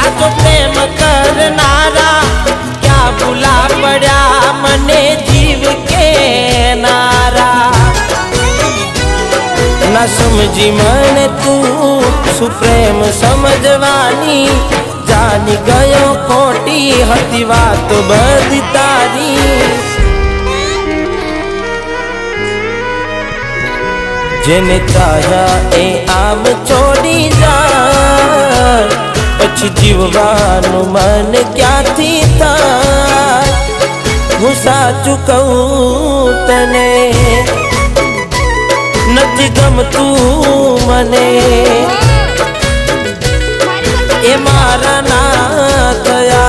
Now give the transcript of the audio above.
साचो प्रेम करनारा क्या भूला पड़ा मने जीव के नारा ना समझी मन तू सुप्रेम समझवानी जानी गयो खोटी हती बात बधी तारी जेने चाह्या ए आम छोड़ी जा पछी जीववानु मन क्यांथी थाय हूँ साचुं कहूं तने नथी गमतुं मने ए मारा ना थया